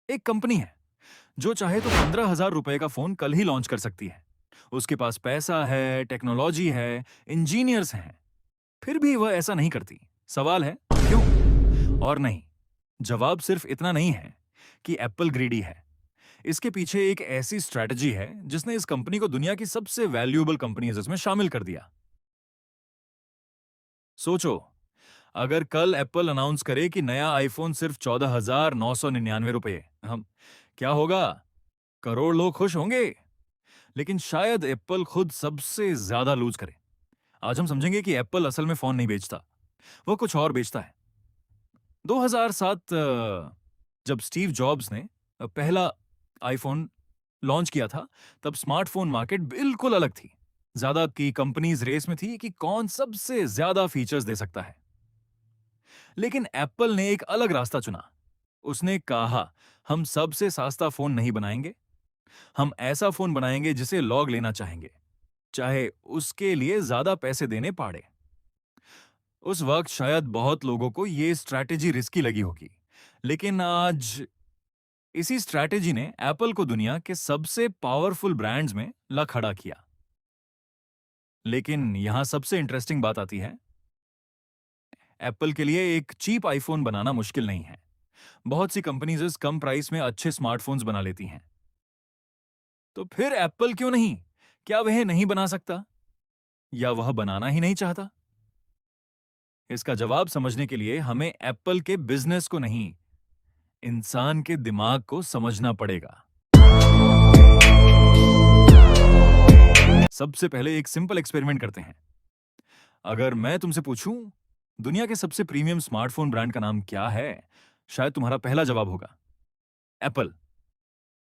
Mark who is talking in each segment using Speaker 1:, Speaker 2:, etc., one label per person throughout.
Speaker 1: एक कंपनी है जो चाहे तो 15,000 रुपए का फोन कल ही लॉन्च कर सकती है। उसके पास पैसा है, टेक्नोलॉजी है, इंजीनियर्स हैं, फिर भी वह ऐसा नहीं करती। सवाल है क्यों? और नहीं, जवाब सिर्फ इतना नहीं है कि एप्पल ग्रीडी है। इसके पीछे एक ऐसी स्ट्रैटेजी है जिसने इस कंपनी को दुनिया की सबसे वैल्यूएबल कंपनीज में शामिल कर दिया। सोचो, अगर कल एप्पल अनाउंस करे कि नया आईफोन सिर्फ 14,999 रुपए, हम क्या होगा? करोड़ लोग खुश होंगे, लेकिन शायद एप्पल खुद सबसे ज्यादा लूज करे। आज हम समझेंगे कि एप्पल असल में फोन नहीं बेचता, वो कुछ और बेचता है। 2007 जब स्टीव जॉब्स ने पहला आईफोन लॉन्च किया था, तब स्मार्टफोन मार्केट बिल्कुल अलग थी। ज्यादा की कंपनीज रेस में थी कि कौन सबसे ज्यादा फीचर्स दे सकता है। लेकिन एप्पल ने एक अलग रास्ता चुना। उसने कहा, हम सबसे सस्ता फोन नहीं बनाएंगे, हम ऐसा फोन बनाएंगे जिसे लोग लेना चाहेंगे, चाहे उसके लिए ज्यादा पैसे देने पड़े। उस वक्त शायद बहुत लोगों को यह स्ट्रैटेजी रिस्की लगी होगी, लेकिन आज इसी स्ट्रैटेजी ने एप्पल को दुनिया के सबसे पावरफुल ब्रांड्स में ला खड़ा किया। लेकिन यहां सबसे इंटरेस्टिंग बात आती है, एप्पल के लिए एक चीप आईफोन बनाना मुश्किल नहीं है। बहुत सी कंपनीज कम प्राइस में अच्छे स्मार्टफोन्स बना लेती हैं। तो फिर एप्पल क्यों नहीं? क्या वह नहीं बना सकता, या वह बनाना ही नहीं चाहता? इसका जवाब समझने के लिए हमें एप्पल के बिजनेस को नहीं, इंसान के दिमाग को समझना पड़ेगा। सबसे पहले एक सिंपल एक्सपेरिमेंट करते हैं। अगर मैं तुमसे पूछूं, दुनिया के सबसे प्रीमियम स्मार्टफोन ब्रांड का नाम क्या है, शायद तुम्हारा पहला जवाब होगा एप्पल।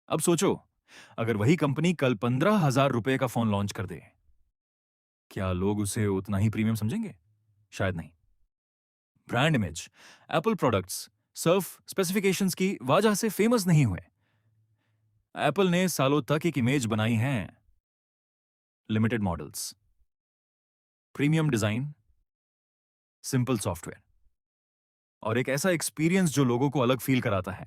Speaker 1: अब सोचो, अगर वही कंपनी कल 15,000 रुपए का फोन लॉन्च कर दे, क्या लोग उसे उतना ही प्रीमियम समझेंगे? शायद नहीं। ब्रांड इमेज, एप्पल प्रोडक्ट्स सिर्फ स्पेसिफिकेशंस की वजह से फेमस नहीं हुए। एप्पल ने सालों तक एक इमेज बनाई है, limited models, premium design, simple software और एक ऐसा एक्सपीरियंस जो लोगों को अलग फील कराता है।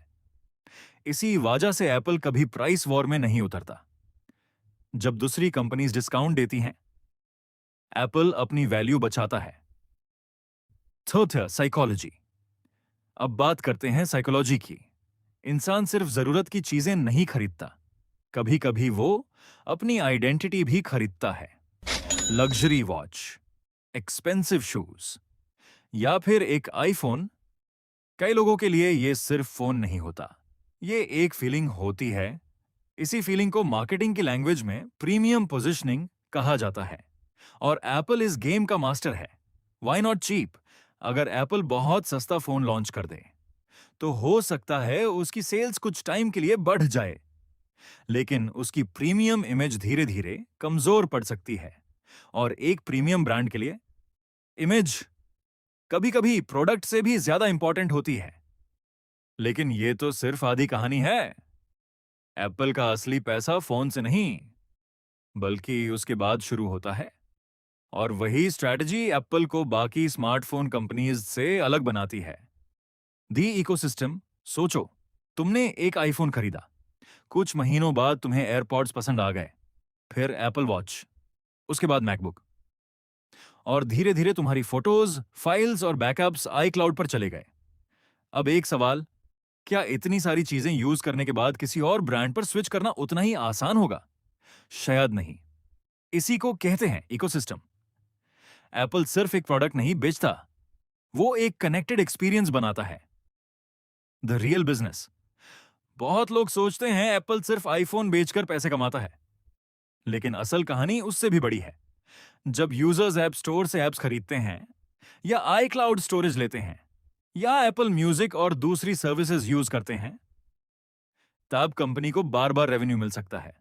Speaker 1: इसी वजह से एप्पल कभी प्राइस वॉर में नहीं उतरता। जब दूसरी कंपनीज डिस्काउंट देती हैं, एप्पल अपनी वैल्यू बचाता है। Third, psychology. अब बात करते हैं साइकोलॉजी की। इंसान सिर्फ जरूरत की चीजें नहीं खरीदता, कभी कभी वो अपनी आइडेंटिटी भी खरीदता है। लग्जरी वॉच, एक्सपेंसिव शूज या फिर एक आईफोन। कई लोगों के लिए ये सिर्फ फोन नहीं होता, ये एक फीलिंग होती है। इसी फीलिंग को मार्केटिंग की लैंग्वेज में प्रीमियम पोजिशनिंग कहा जाता है, और एप्पल इस गेम का मास्टर है। Why not cheap? अगर एप्पल बहुत सस्ता फोन लॉन्च कर दे, तो हो सकता है उसकी सेल्स कुछ टाइम के लिए बढ़ जाए, लेकिन उसकी प्रीमियम इमेज धीरे धीरे कमजोर पड़ सकती है। और एक प्रीमियम ब्रांड के लिए इमेज कभी कभी प्रोडक्ट से भी ज्यादा इंपॉर्टेंट होती है। लेकिन यह तो सिर्फ आधी कहानी है। एप्पल का असली पैसा फोन से नहीं, बल्कि उसके बाद शुरू होता है। और वही स्ट्रैटेजी एप्पल को बाकी स्मार्टफोन कंपनीज से अलग बनाती है। दी इकोसिस्टम। सोचो, तुमने एक आईफोन खरीदा, कुछ महीनों बाद तुम्हें एयरपॉड्स पसंद आ गए, फिर एप्पल वॉच, उसके बाद मैकबुक, और धीरे धीरे तुम्हारी फोटोज, फाइल्स और बैकअप्स आई क्लाउड पर चले गए। अब एक सवाल, क्या इतनी सारी चीजें यूज करने के बाद किसी और ब्रांड पर स्विच करना उतना ही आसान होगा? शायद नहीं। इसी को कहते हैं इकोसिस्टम। एप्पल सिर्फ एक प्रोडक्ट नहीं बेचता, वो एक कनेक्टेड एक्सपीरियंस बनाता है। The real business. बहुत लोग सोचते हैं एप्पल सिर्फ आईफोन बेचकर पैसे कमाता है, लेकिन असल कहानी उससे भी बड़ी है। जब यूजर्स ऐप स्टोर से ऐप्स खरीदते हैं, या आई क्लाउड स्टोरेज लेते हैं, या एप्पल म्यूजिक और दूसरी सर्विसेज यूज करते हैं, तब कंपनी को बार बार रेवेन्यू मिल सकता है।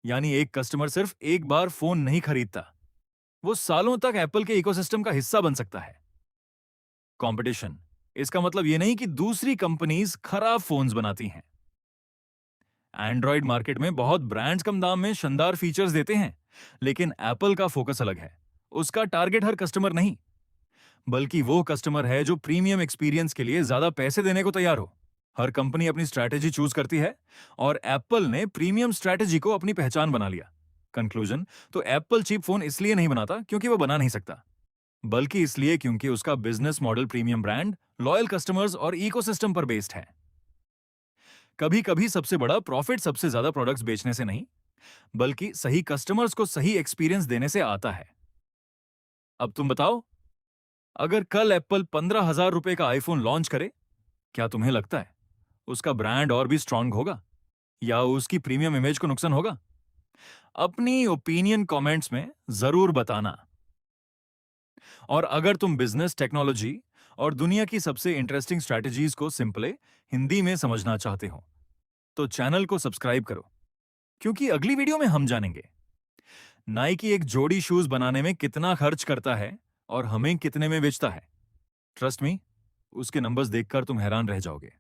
Speaker 1: यानी एक कस्टमर सिर्फ एक बार फोन नहीं खरीदता, वो सालों तक एप्पल के इकोसिस्टम का हिस्सा बन सकता है। कंपटीशन, इसका मतलब यह नहीं कि दूसरी कंपनीज खराब फोन्स बनाती हैं। एंड्रॉइड मार्केट में बहुत ब्रांड्स कम दाम में शानदार फीचर्स देते हैं, लेकिन एप्पल का फोकस अलग है। उसका टारगेट हर कस्टमर नहीं, बल्कि वो कस्टमर है जो प्रीमियम एक्सपीरियंस के लिए ज्यादा पैसे देने को तैयार हो। हर कंपनी अपनी स्ट्रैटेजी चूज करती है और एप्पल ने प्रीमियम स्ट्रैटेजी को अपनी पहचान बना लिया। कंक्लूजन, तो एप्पल चीप फोन इसलिए नहीं बनाता क्योंकि वो बना नहीं सकता, बल्कि इसलिए क्योंकि उसका business model premium brand, loyal customers और इकोसिस्टम पर बेस्ड है। कभी कभी सबसे बड़ा प्रॉफिट सबसे ज्यादा प्रोडक्ट्स बेचने से नहीं, बल्कि सही कस्टमर्स को सही एक्सपीरियंस देने से आता है। अब तुम बताओ, अगर कल एप्पल 15,000 रुपए का आईफोन लॉन्च करे, क्या तुम्हें लगता है उसका ब्रांड और भी स्ट्रांग होगा या उसकी प्रीमियम इमेज को नुकसान होगा? अपनी ओपिनियन कमेंट्स में जरूर बताना। और अगर तुम बिजनेस, टेक्नोलॉजी और दुनिया की सबसे इंटरेस्टिंग स्ट्रैटेजीज को सिंपले हिंदी में समझना चाहते हो, तो चैनल को सब्सक्राइब करो, क्योंकि अगली वीडियो में हम जानेंगे नाइकी एक जोड़ी शूज बनाने में कितना खर्च करता है और हमें कितने में बेचता है। ट्रस्ट मी, उसके नंबर्स देखकर तुम हैरान रह जाओगे।